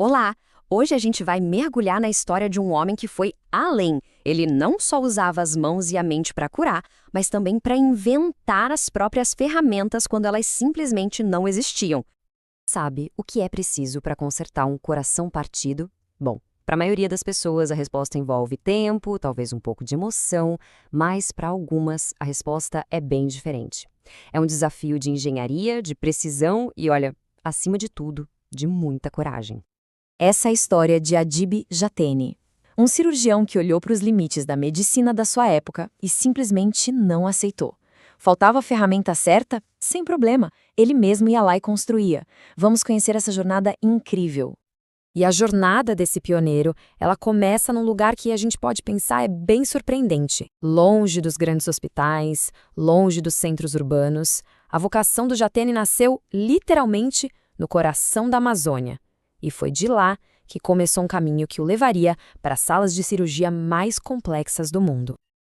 Olá! Hoje a gente vai mergulhar na história de um homem que foi além. Ele não só usava as mãos e a mente para curar, mas também para inventar as próprias ferramentas quando elas simplesmente não existiam. Sabe o que é preciso para consertar um coração partido? Bom, para a maioria das pessoas a resposta envolve tempo, talvez um pouco de emoção, mas para algumas a resposta é bem diferente. É um desafio de engenharia, de precisão e, olha, acima de tudo, de muita coragem. Essa é a história de Adib Jateni, um cirurgião que olhou para os limites da medicina da sua época e simplesmente não aceitou. Faltava a ferramenta certa? Sem problema, ele mesmo ia lá e construía. Vamos conhecer essa jornada incrível. E a jornada desse pioneiro, ela começa num lugar que a gente pode pensar é bem surpreendente. Longe dos grandes hospitais, longe dos centros urbanos, a vocação do Jateni nasceu, literalmente, no coração da Amazônia. E foi de lá que começou um caminho que o levaria para as salas de cirurgia mais complexas do mundo.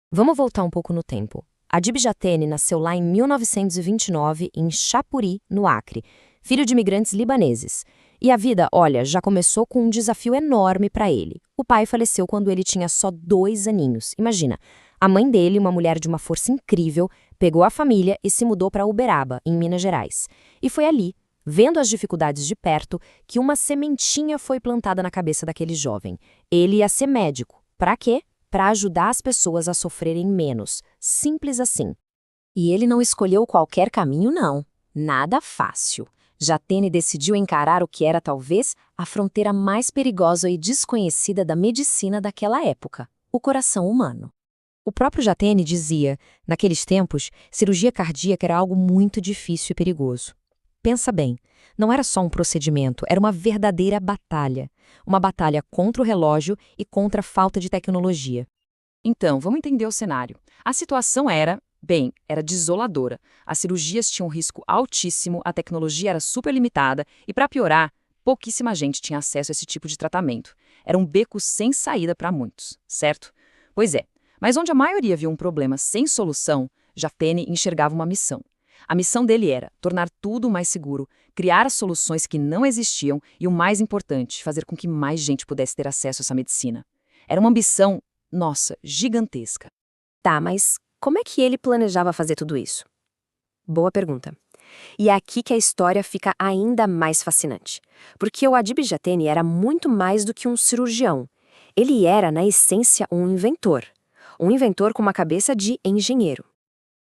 Vamos voltar um pouco no tempo. Adib Jateni nasceu lá em 1929, em Chapuri, no Acre, filho de imigrantes libaneses. E a vida, olha, já começou com um desafio enorme para ele. O pai faleceu quando ele tinha só 2 aninhos. Imagina, a mãe dele, uma mulher de uma força incrível, pegou a família e se mudou para Uberaba, em Minas Gerais. E foi ali, vendo as dificuldades de perto, que uma sementinha foi plantada na cabeça daquele jovem. Ele ia ser médico. Para quê? Para ajudar as pessoas a sofrerem menos. Simples assim. E ele não escolheu qualquer caminho, não. Nada fácil. Jateni decidiu encarar o que era, talvez, a fronteira mais perigosa e desconhecida da medicina daquela época: o coração humano. O próprio Jateni dizia, naqueles tempos, cirurgia cardíaca era algo muito difícil e perigoso. Pensa bem, não era só um procedimento, era uma verdadeira batalha. Uma batalha contra o relógio e contra a falta de tecnologia. Então, vamos entender o cenário. A situação era desoladora. As cirurgias tinham um risco altíssimo, a tecnologia era super limitada e, para piorar, pouquíssima gente tinha acesso a esse tipo de tratamento. Era um beco sem saída para muitos, certo? Pois é, mas onde a maioria viu um problema sem solução, Jateni enxergava uma missão. A missão dele era tornar tudo mais seguro, criar as soluções que não existiam e, o mais importante, fazer com que mais gente pudesse ter acesso a essa medicina. Era uma ambição, nossa, gigantesca. Tá, mas como é que ele planejava fazer tudo isso? Boa pergunta. E é aqui que a história fica ainda mais fascinante. Porque o Adib Jateni era muito mais do que um cirurgião. Ele era, na essência, um inventor. Um inventor com uma cabeça de engenheiro.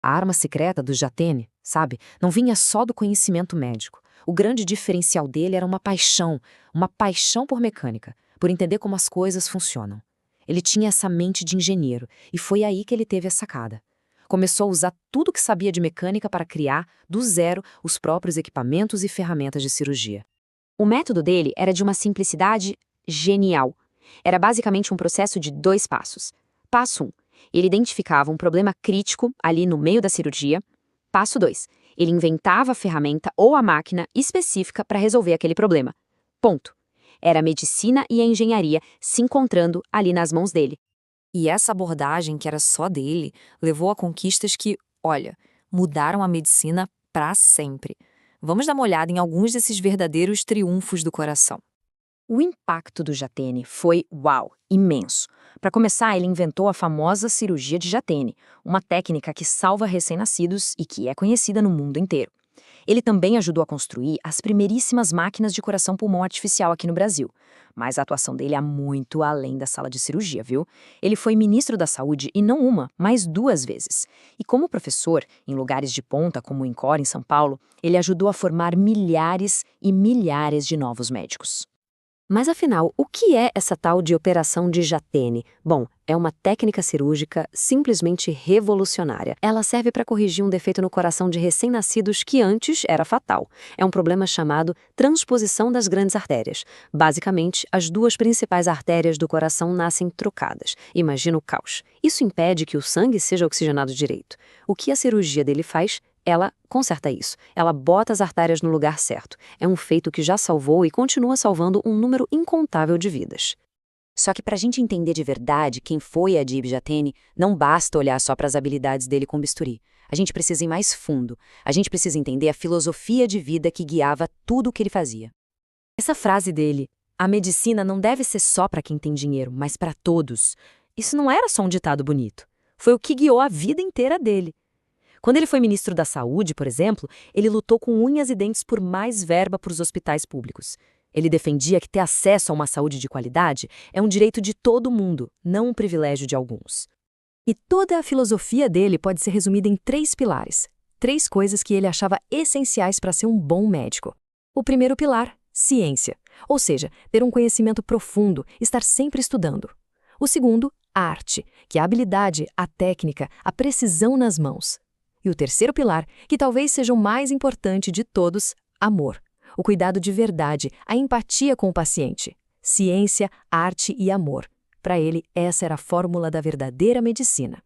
A arma secreta do Jateni, sabe, não vinha só do conhecimento médico. O grande diferencial dele era uma paixão por mecânica, por entender como as coisas funcionam. Ele tinha essa mente de engenheiro, e foi aí que ele teve a sacada. Começou a usar tudo que sabia de mecânica para criar, do zero, os próprios equipamentos e ferramentas de cirurgia. O método dele era de uma simplicidade genial. Era basicamente um processo de 2 passos. Passo 1. Ele identificava um problema crítico ali no meio da cirurgia. Passo 2. Ele inventava a ferramenta ou a máquina específica para resolver aquele problema. Ponto. Era a medicina e a engenharia se encontrando ali nas mãos dele. E essa abordagem, que era só dele, levou a conquistas que, olha, mudaram a medicina para sempre. Vamos dar uma olhada em alguns desses verdadeiros triunfos do coração. O impacto do Jateni foi, uau, imenso. Para começar, ele inventou a famosa cirurgia de Jateni, uma técnica que salva recém-nascidos e que é conhecida no mundo inteiro. Ele também ajudou a construir as primeiríssimas máquinas de coração-pulmão artificial aqui no Brasil. Mas a atuação dele é muito além da sala de cirurgia, viu? Ele foi ministro da Saúde e não uma, mas 2 vezes. E como professor, em lugares de ponta como o INCOR, em São Paulo, ele ajudou a formar milhares e milhares de novos médicos. Mas afinal, o que é essa tal de operação de Jateni? Bom, é uma técnica cirúrgica simplesmente revolucionária. Ela serve para corrigir um defeito no coração de recém-nascidos que antes era fatal. É um problema chamado transposição das grandes artérias. Basicamente, as 2 principais artérias do coração nascem trocadas. Imagina o caos. Isso impede que o sangue seja oxigenado direito. O que a cirurgia dele faz? Ela conserta isso. Ela bota as artérias no lugar certo. É um feito que já salvou e continua salvando um número incontável de vidas. Só que para a gente entender de verdade quem foi Adib Jateni, não basta olhar só para as habilidades dele com bisturi. A gente precisa ir mais fundo. A gente precisa entender a filosofia de vida que guiava tudo o que ele fazia. Essa frase dele, A medicina não deve ser só para quem tem dinheiro, mas para todos. Isso não era só um ditado bonito. Foi o que guiou a vida inteira dele. Quando ele foi ministro da Saúde, por exemplo, ele lutou com unhas e dentes por mais verba para os hospitais públicos. Ele defendia que ter acesso a uma saúde de qualidade é um direito de todo mundo, não um privilégio de alguns. E toda a filosofia dele pode ser resumida em 3 pilares. 3 coisas que ele achava essenciais para ser um bom médico. O primeiro pilar, ciência, ou seja, ter um conhecimento profundo, estar sempre estudando. O segundo, arte, que é a habilidade, a técnica, a precisão nas mãos. E o terceiro pilar, que talvez seja o mais importante de todos, amor. O cuidado de verdade, a empatia com o paciente. Ciência, arte e amor. Para ele, essa era a fórmula da verdadeira medicina.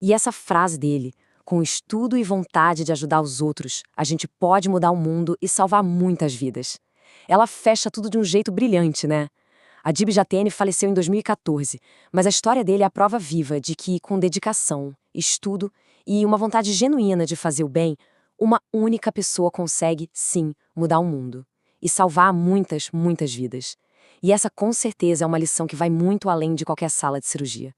E essa frase dele, com estudo e vontade de ajudar os outros, a gente pode mudar o mundo e salvar muitas vidas. Ela fecha tudo de um jeito brilhante, né? Adib Jatene faleceu em 2014, mas a história dele é a prova viva de que, com dedicação, estudo e uma vontade genuína de fazer o bem, uma única pessoa consegue, sim, mudar o mundo e salvar muitas, muitas vidas. E essa, com certeza, é uma lição que vai muito além de qualquer sala de cirurgia.